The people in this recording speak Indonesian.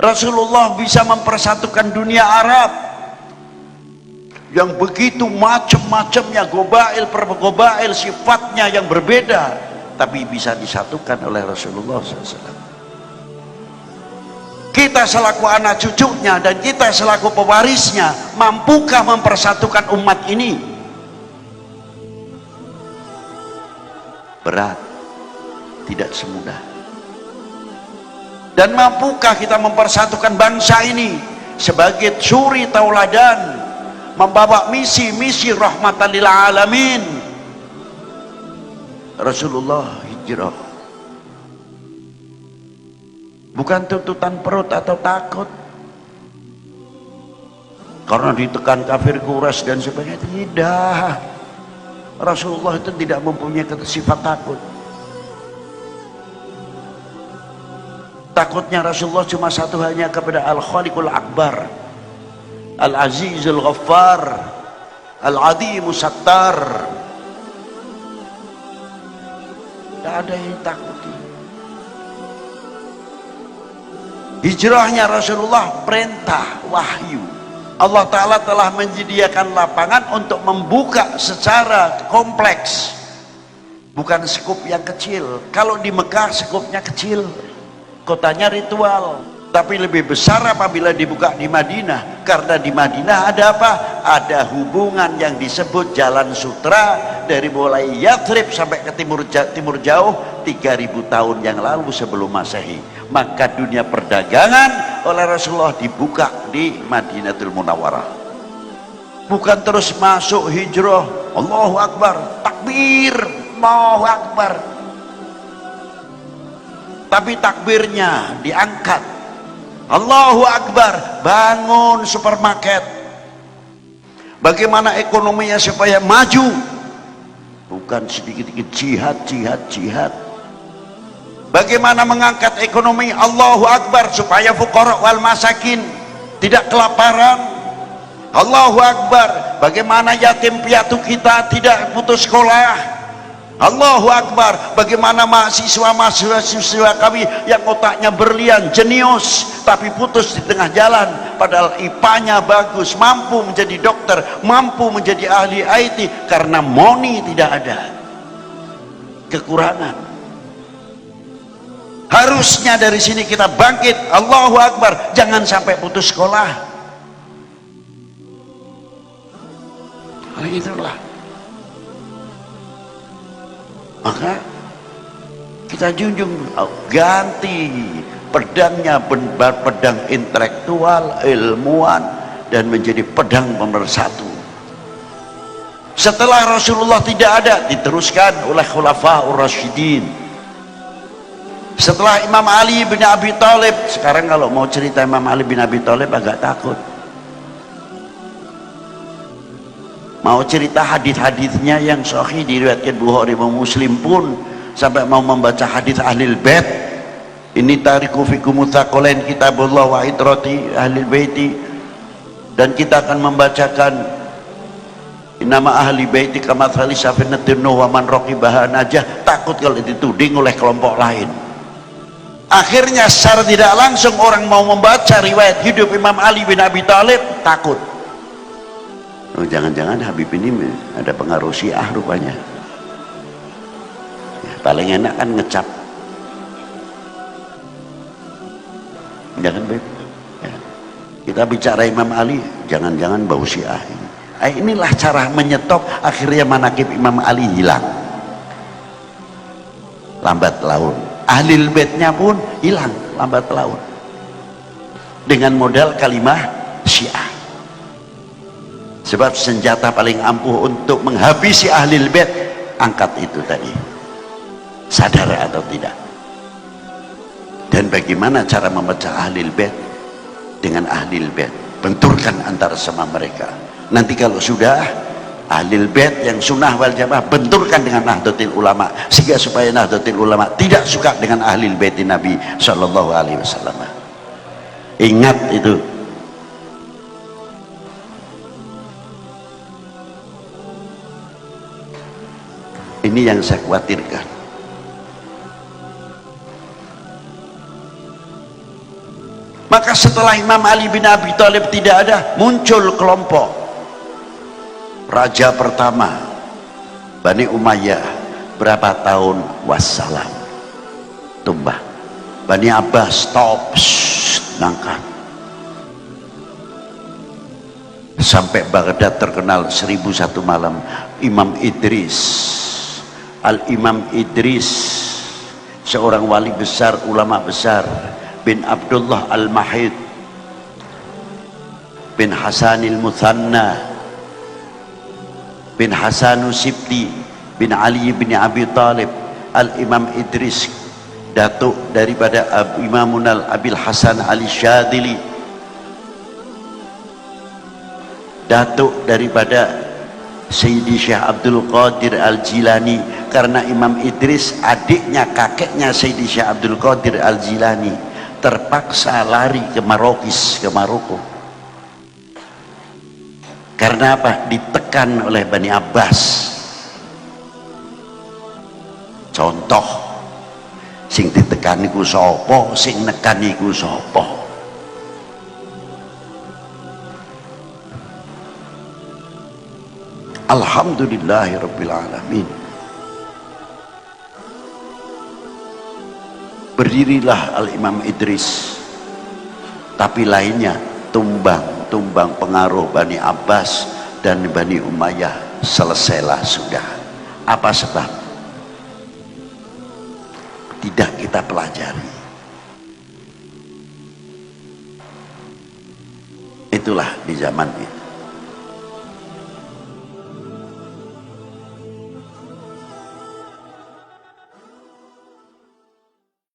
Rasulullah bisa mempersatukan dunia Arab yang begitu macam-macamnya, gobail per gobail, sifatnya yang berbeda, tapi bisa disatukan oleh Rasulullah SAW. Kita selaku anak cucunya dan kita selaku pewarisnya, mampukah mempersatukan umat ini? Berat, tidak semudah. Dan mampukah kita mempersatukan bangsa ini sebagai suri tauladan, membawa misi-misi rahmatan lil alamin? Rasulullah hijrah bukan tuntutan perut atau takut karena ditekan kafir Quraisy dan sebagainya, tidak. Rasulullah itu tidak mempunyai sifat takut. Takutnya Rasulullah cuma satu, hanya kepada Al-Khaliqul Akbar, Al-Azizul Ghaffar, Al-Adimus Sattar. Tidak ada yang takuti. Hijrahnya Rasulullah perintah wahyu. Allah Ta'ala telah menyediakan lapangan untuk membuka secara kompleks, bukan skup yang kecil. Kalau di Mekah skupnya kecil, kotanya ritual, tapi lebih besar apabila dibuka di Madinah. Karena di Madinah ada apa? Ada hubungan yang disebut Jalan Sutra, dari mulai Yathrib sampai ke timur jauh 3000 tahun yang lalu sebelum Masehi. Maka dunia perdagangan oleh Rasulullah dibuka di Madinatul Munawwarah. Bukan terus masuk hijrah, Allahu Akbar, takbir, Allahu Akbar, tapi takbirnya diangkat, Allahu Akbar, bangun supermarket. Bagaimana ekonominya supaya maju? Bukan sedikit-sedikit jihad. Bagaimana mengangkat ekonomi? Allahu Akbar, supaya fuqara wal masakin tidak kelaparan. Allahu Akbar, bagaimana yatim piatu kita tidak putus sekolah. Allahu Akbar, bagaimana mahasiswa kami yang otaknya berlian, jenius, tapi putus di tengah jalan, padahal IPA-nya bagus, mampu menjadi dokter, mampu menjadi ahli IT, karena money tidak ada, kekurangan. Harusnya dari sini kita bangkit, Allahu Akbar, jangan sampai putus sekolah. Itulah. Maka kita junjung, ganti pedangnya pedang intelektual, ilmuwan, dan menjadi pedang pemersatu. Setelah Rasulullah tidak ada, diteruskan oleh Khulafaur Rasyidin. Setelah Imam Ali bin Abi Thalib, sekarang kalau mau cerita Imam Ali bin Abi Thalib agak takut. Mau cerita hadis-hadisnya yang sahih diriwayatkan Bukhari dan Muslim pun, sampai mau membaca hadis Ahlul Bait, ini tariku fikum tsaqalain kitabullah wa itrati Ahlul Baiti, dan kita akan membacakan nama ahli baiti kama thali safinatin nuh wa man raqibaha najah. Takut kalau dituding oleh kelompok lain. Akhirnya secara tidak langsung orang mau membaca riwayat hidup Imam Ali bin Abi Thalib, takut. Oh, jangan-jangan Habib ini ada pengaruh Syiah rupanya. Ya, paling enak kan ngecap. Jangan Beb. Ya. Kita bicara Imam Ali, jangan-jangan bau Syiah. Inilah cara menyetop, akhirnya manaqib Imam Ali hilang. Lambat laun. Ahlul Baitnya pun hilang lambat laun. Dengan modal kalimah Syiah. Sebab senjata paling ampuh untuk menghabisi Ahlul Bait, angkat itu tadi. Sadar atau tidak? Dan bagaimana cara memecah Ahlul Bait? Dengan Ahlul Bait, benturkan antara sama mereka. Nanti kalau sudah Ahlul Bait yang sunnah wal jamaah, benturkan dengan Nahdlatul Ulama, sehingga supaya Nahdlatul Ulama tidak suka dengan Ahlul Bait Nabi Shallallahu Alaihi Wasallam. Ingat itu. Ini yang saya khawatirkan. Maka setelah Imam Ali bin Abi Thalib tidak ada, muncul kelompok raja pertama Bani Umayyah, berapa tahun wassalam, tumbah. Bani Abbas stop, nangkat. Sampai Baghdad terkenal 1001 malam. Imam Idris, Al-Imam Idris, seorang wali besar, ulama besar, bin Abdullah Al-Mahid bin Hasanil Muthanna bin Hasanu Sibti bin Ali bin Abi Talib. Al-Imam Idris datuk daripada Imamun Al-Abil Hasan Ali Syadili, datuk daripada Sayyidi Syekh Abdul Qadir Al-Jilani, karena Imam Idris adiknya kakeknya Sayyidi Syekh Abdul Qadir Al-Jilani terpaksa lari ke Marokis, ke Maroko. Karena apa? Ditekan oleh Bani Abbas. Contoh, sing ditekan iku sapa, sing nekan iku sapa. Alhamdulillahirabbil alamin. Berdirilah Al-Imam Idris, tapi lainnya tumbang pengaruh Bani Abbas dan Bani Umayyah, selesailah sudah. Apa sebab? Tidak kita pelajari. Itulah di zaman itu.